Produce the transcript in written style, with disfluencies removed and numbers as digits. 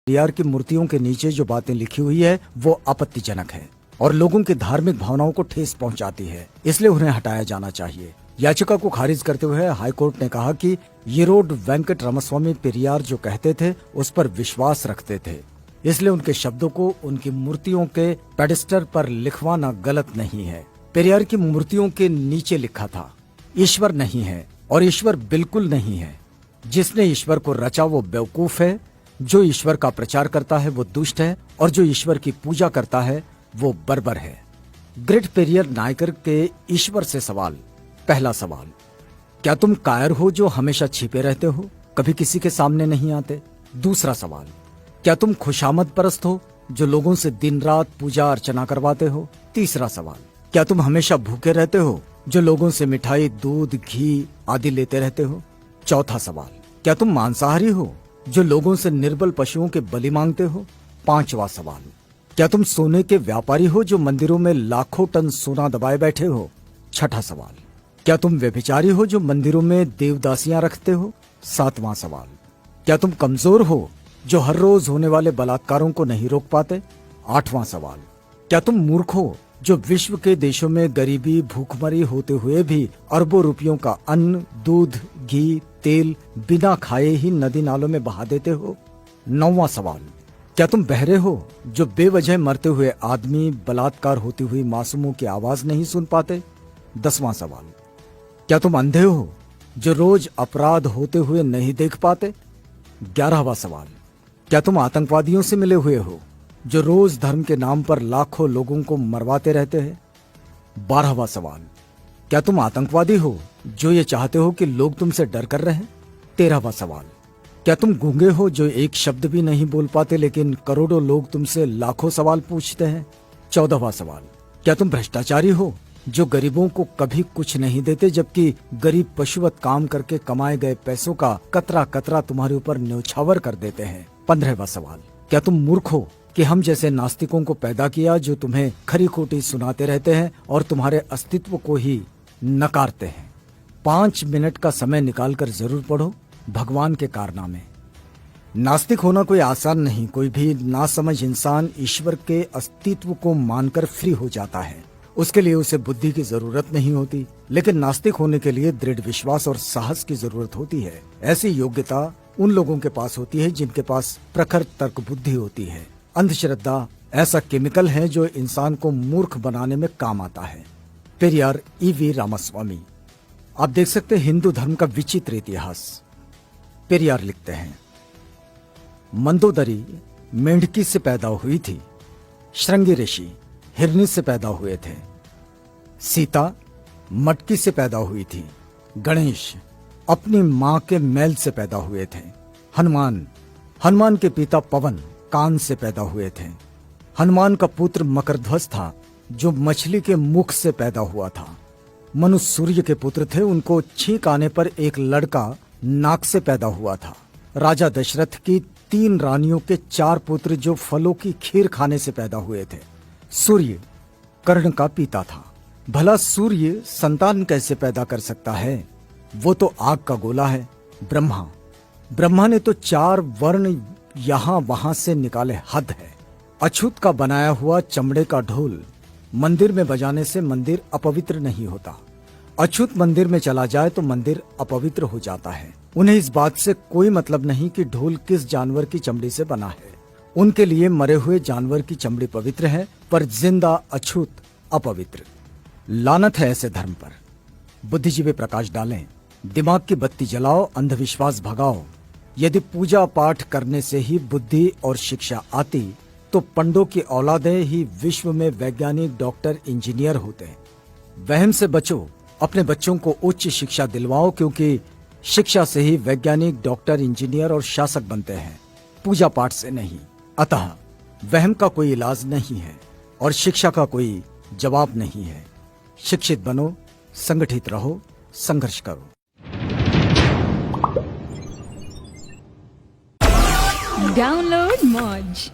पेरियार की मूर्तियों के नीचे जो बातें लिखी हुई है वो आपत्तिजनक है और लोगों की धार्मिक भावनाओं को ठेस पहुंचाती है, इसलिए उन्हें हटाया जाना चाहिए। याचिका को खारिज करते हुए हाईकोर्ट ने कहा कि येरोड वेंकट रामास्वामी पेरियार जो कहते थे उस पर विश्वास रखते थे, इसलिए उनके शब्दों को उनकी मूर्तियों के पेडिस्टल पर लिखवाना गलत नहीं है। पेरियार की मूर्तियों के नीचे लिखा था, ईश्वर नहीं है और ईश्वर बिल्कुल नहीं है। जिसने ईश्वर को रचा वो बेवकूफ है, जो ईश्वर का प्रचार करता है वो दुष्ट है और जो ईश्वर की पूजा करता है वो बर्बर है। ग्रेट पेरियर नायकर के ईश्वर से सवाल। पहला सवाल, क्या तुम कायर हो जो हमेशा छिपे रहते हो, कभी किसी के सामने नहीं आते? दूसरा सवाल, क्या तुम खुशामद परस्त हो जो लोगों से दिन रात पूजा अर्चना करवाते हो? तीसरा सवाल, क्या तुम हमेशा भूखे रहते हो जो लोगों से मिठाई, दूध, घी आदि लेते रहते हो? चौथा सवाल, क्या तुम मांसाहारी हो जो लोगों से निर्बल पशुओं के बलि मांगते हो? पांचवा सवाल, क्या तुम सोने के व्यापारी हो जो मंदिरों में लाखों टन सोना दबाए बैठे हो? छठा सवाल, क्या तुम व्यभिचारी हो जो मंदिरों में देवदासियां रखते हो? सातवां सवाल, क्या तुम कमजोर हो जो हर रोज होने वाले बलात्कारों को नहीं रोक पाते? आठवां सवाल, क्या तुम मूर्ख हो जो विश्व के देशों में गरीबी, भूखमरी होते हुए भी अरबों रुपयों का अन्न, दूध, घी, तेल बिना खाए ही नदी नालों में बहा देते हो? नौवां सवाल, क्या तुम बहरे हो जो बेवजह मरते हुए आदमी, बलात्कार होती हुई मासूमों की आवाज नहीं सुन पाते? 10वां सवाल, क्या तुम अंधे हो जो रोज अपराध होते हुए नहीं देख पाते? 11वां सवाल, क्या तुम आतंकवादियों से मिले हुए हो जो रोज धर्म के नाम पर लाखों लोगों को मरवाते रहते हैं? 12वां सवाल, क्या तुम आतंकवादी हो जो ये चाहते हो कि लोग तुमसे डर कर रहें? 13वां सवाल, क्या तुम गूंगे हो जो एक शब्द भी नहीं बोल पाते लेकिन करोड़ों लोग तुमसे लाखों सवाल पूछते हैं? 14वां सवाल, क्या तुम भ्रष्टाचारी हो जो गरीबों को कभी कुछ नहीं देते जबकि गरीब पशुवत काम करके कमाए गए पैसों का कतरा कतरा तुम्हारे ऊपर न्यौछावर कर देते हैं? 15वां सवाल, क्या तुम मूर्ख हो कि हम जैसे नास्तिकों को पैदा किया जो तुम्हें खरी खोटी सुनाते रहते हैं और तुम्हारे अस्तित्व को ही नकारते हैं? 5 मिनट का समय निकालकर जरूर पढ़ो भगवान के कारनामे। नास्तिक होना कोई आसान नहीं। कोई भी नासमझ इंसान ईश्वर के अस्तित्व को मानकर फ्री हो जाता है, उसके लिए उसे बुद्धि की जरूरत नहीं होती, लेकिन नास्तिक होने के लिए दृढ़ विश्वास और साहस की जरूरत होती है। ऐसी योग्यता उन लोगों के पास होती है जिनके पास प्रखर तर्क बुद्धि होती है। अंधश्रद्धा ऐसा केमिकल है जो इंसान को मूर्ख बनाने में काम आता है। पेरियार E.V. रामास्वामी। आप देख सकते हैं हिंदू धर्म का विचित्र इतिहास। पेरियार लिखते हैं, मंदोदरी मेंढकी से पैदा हुई थी, श्रृंगी ऋषि हिरनी से पैदा हुए थे, सीता मटकी से पैदा हुई थी, गणेश अपनी मां के मैल से पैदा हुए थे, हनुमान के पिता पवन कान से पैदा हुए थे, हनुमान का पुत्र मकरध्वज था जो मछली के मुख से पैदा हुआ था, मनु सूर्य के पुत्र थे, उनको छींक आने पर एक लड़का नाक से पैदा हुआ था, राजा दशरथ की 3 रानियों के 4 पुत्र जो फलों की खीर खाने से पैदा हुए थे, सूर्य कर्ण का पिता था। भला सूर्य संतान कैसे पैदा कर सकता है? वो तो आग का गोला है। ब्रह्मा ने तो 4 वर्ण यहाँ वहां से निकाले, हद है। अछूत का बनाया हुआ चमड़े का ढोल मंदिर में बजाने से मंदिर अपवित्र नहीं होता। अछूत मंदिर में चला जाए तो मंदिर अपवित्र हो जाता है। उन्हें इस बात से कोई मतलब नहीं कि ढोल किस जानवर की चमड़ी से बना है। उनके लिए मरे हुए जानवर की चमड़ी पवित्र है पर जिंदा अछूत अपवित्र। लानत है ऐसे धर्म पर। बुद्धिजीवी प्रकाश डालें, दिमाग की बत्ती जलाओ, अंधविश्वास भगाओ। यदि पूजा पाठ करने से ही बुद्धि और शिक्षा आती तो पंडों की औलादें ही विश्व में वैज्ञानिक, डॉक्टर, इंजीनियर होते। वहम से बचो, अपने बच्चों को उच्च शिक्षा दिलवाओ, क्योंकि शिक्षा से ही वैज्ञानिक, डॉक्टर, इंजीनियर और शासक बनते हैं, पूजा पाठ से नहीं। अतः वहम का कोई इलाज नहीं है और शिक्षा का कोई जवाब नहीं है। शिक्षित बनो, संगठित रहो, संघर्ष करो। Download Moj.